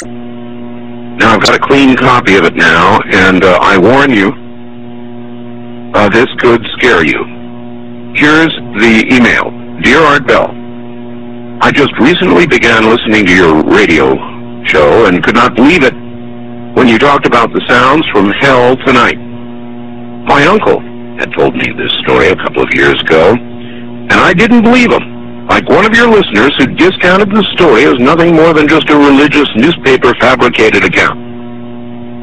Now, I've got a clean copy of it now, and I warn you, this could scare you. Here's the email. Dear Art Bell, I just recently began listening to your radio show and could not believe it when you talked about the sounds from hell tonight. My uncle had told me this story a couple of years ago, and I didn't believe him. Like one of your listeners who discounted the story as nothing more than just a religious newspaper fabricated account.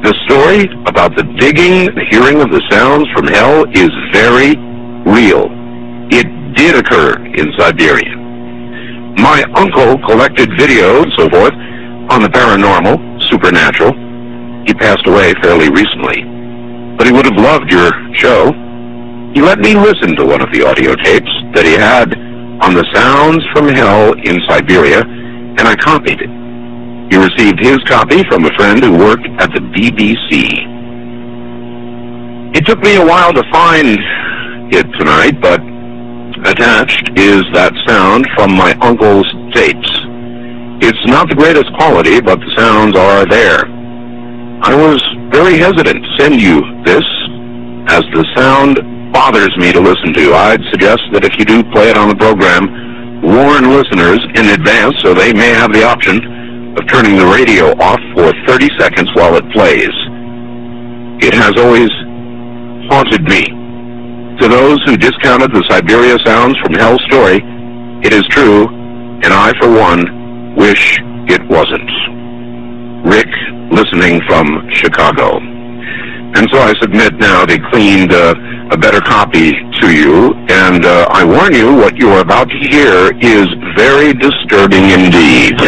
The story about the digging, the hearing of the sounds from hell is very real. It did occur in Siberia. My uncle collected videos and so forth on the paranormal, supernatural. He passed away fairly recently, but he would have loved your show. He let me listen to one of the audio tapes that he had on the sounds from hell in Siberia, and I copied it. He received his copy from a friend who worked at the BBC. It took me a while to find it tonight, but attached is that sound from my uncle's tapes. It's not the greatest quality, but the sounds are there. I was very hesitant to send you this, as the sound bothers me to listen to. I'd suggest that if you do play it on the program, warn listeners in advance so they may have the option of turning the radio off for 30 seconds while it plays. It has always haunted me. To those who discounted the Siberia sounds from hell story, it is true, and I, for one, wish it wasn't. Rick, listening from Chicago. And so I submit now the cleaned, a better copy to you, and I warn you, what you are about to hear is very disturbing indeed.